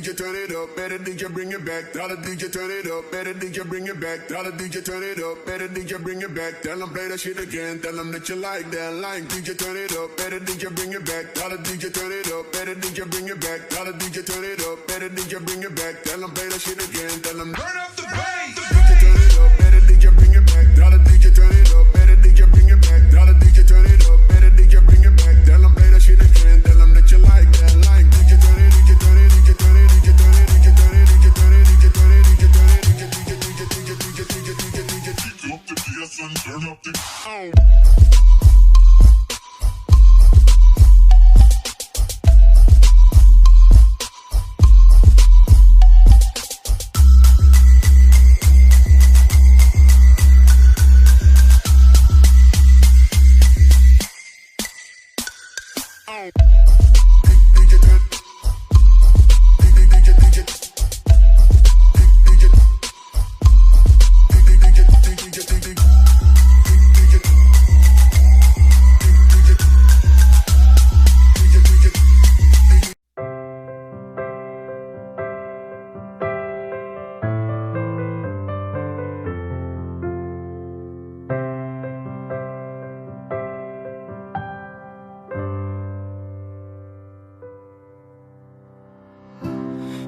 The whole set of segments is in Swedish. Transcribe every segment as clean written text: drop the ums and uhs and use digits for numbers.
DJ turn it up, better DJ bring it back. Dollar DJ turn it up, better DJ bring it back. Dollar DJ turn it up, better DJ bring it back. Tell them play that shit again, tell them that you like that line. DJ turn it up, better DJ bring it back. Dollar DJ turn it up, better DJ bring it back. Dollar DJ turn it up, better DJ bring it back. Tell them play that shit again, tell them turn up the bass. DJ turn it up, better DJ bring it back. Dollar DJ turn it up, better DJ bring it back. Dollar DJ turn it up, better DJ bring it back. Tell them play that shit again, tell them that you like that line. DJ turn it, DJ turn it, DJ turn it, DJ turn it, DJ turn it, DJ turn it, DJ turn it, DJ turn it, DJ DJ DJ DJ DJ DJ DJ DJ up the PS and turn up the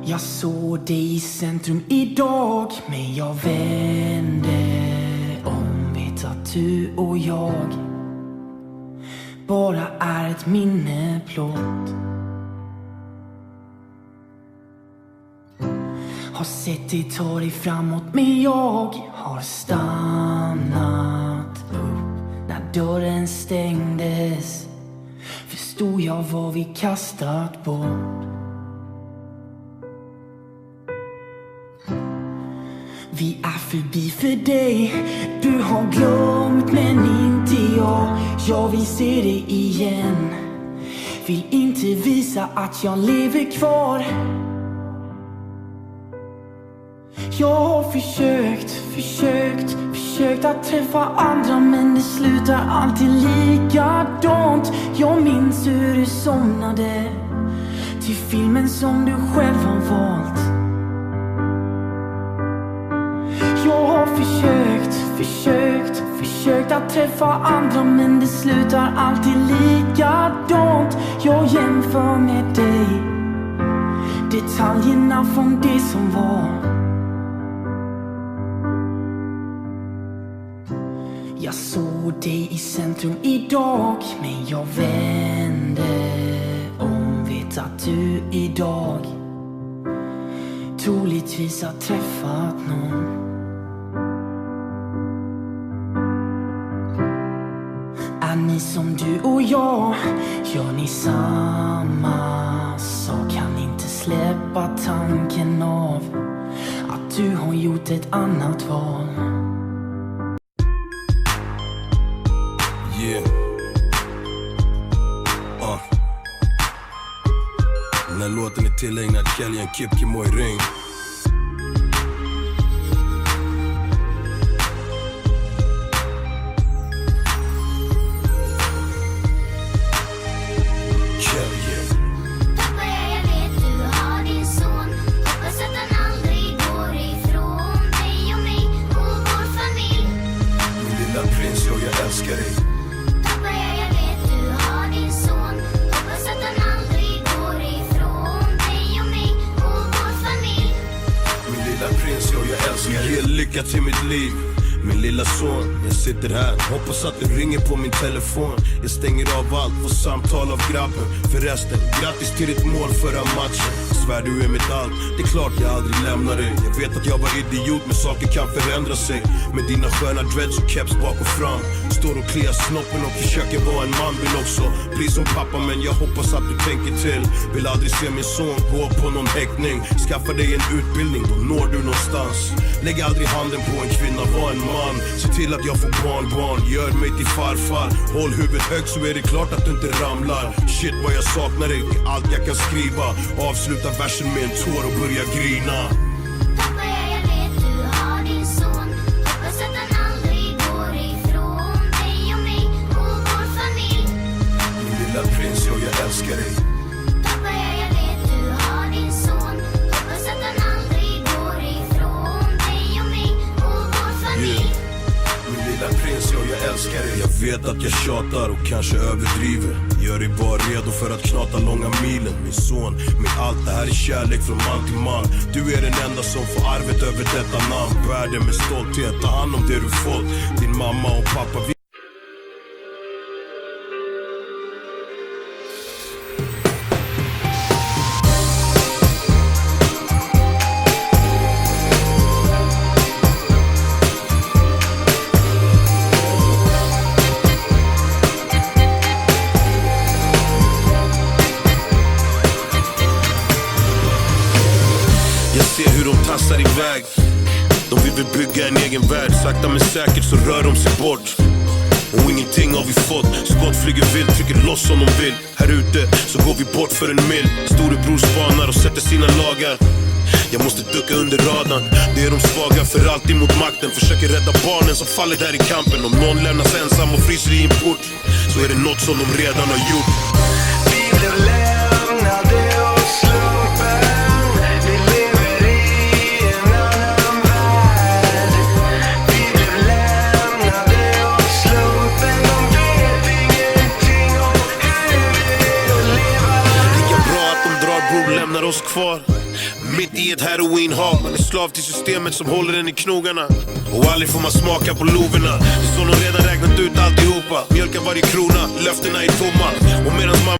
Jag såg dig i centrum idag, men jag vände om. Vet att du och jag bara är ett minne blott. Har sett dig ta dig framåt, men jag har stannat upp. När dörren stängdes förstod jag vad vi kastat bort. Vi är förbi för dig. Du har glömt men inte jag. Jag vill se dig igen. Vill inte visa att jag lever kvar. Jag har försökt att träffa andra, men det slutar alltid likadant. Jag minns hur du somnade till filmen som du själv har valt. Jag har försökt att träffa andra, men det slutar alltid likadant. Jag jämför med dig, detaljerna från det som var. Jag såg dig i centrum idag, men jag vände om. Vet att du idag troligtvis har träffat någon. Är ni som du och jag? Gör ni samma sak? Kan inte släppa tanken av att du har gjort ett annat val. Yeah. Den här låten är tillägnad Kelly och Kip Kimoy Ring. Lycka till mitt liv, min lilla son. Jag sitter här, hoppas att du ringer på min telefon. Jag stänger av allt, får samtal av grabben. Förresten, grattis till ditt mål förra matchen. Svär du är mitt allt, det är klart jag aldrig lämnar dig. Jag vet att jag var idiot, men saker kan förändra sig. Med dina sköna dreads och keps bak och fram. Står och kliar snoppen och försöker vara en man. Vill också bli som pappa, men jag hoppas att du tänker till. Vill aldrig se min son gå på någon häktning. Skaffa dig en utbildning, då når du någonstans. Lägg aldrig handen på en kvinna, var en man. Se till att jag får barn, gör mig till farfar. Håll huvudet högt så är det klart att du inte ramlar. Shit vad jag saknar dig, det är allt jag kan skriva. Avsluta versen med en tår och börja grina. Pappa, jag vet du har din son. Hoppas att han aldrig går ifrån dig och mig och vår familj. Min lilla prins, jag älskar dig. Pappa, jag vet du har din son. vet att jag tjatar och kanske överdriver. Gör dig bara redo för att knata långa milen. Min son, med allt det här är kärlek från man till man. Du är den enda som får arvet över detta namn. Världen med stolthet, ta hand om det du fått. Din mamma och pappa. Jag ser hur de tassar iväg. De vill väl bygga en egen värld. Sakta men säkert så rör de sig bort. Och ingenting har vi fått. Skott flyger vilt, trycker loss som de vill. Här ute så går vi bort för en mil. Storebror spanar och sätter sina lagar. Jag måste ducka under radarn. Det är de svaga för alltid mot makten. Försöker rädda barnen som faller där i kampen. Om någon lämnas ensam och fryser i en port, så är det något som de redan har gjort. Vi blev lämnade åt slumpen. Vi lever i en annan värld. Vi blev lämnade åt slumpen. De vet ingenting om hur det är att leva. Lika bra att de drar, bror, lämnar oss kvar mitt i ett heroinhav. Man är slav till systemet som håller den i knogarna. Och aldrig får man smaka på loverna. Det är så de redan räknat ut alltihopa. Mjölkar varje krona, löftena är tomma. Och medan man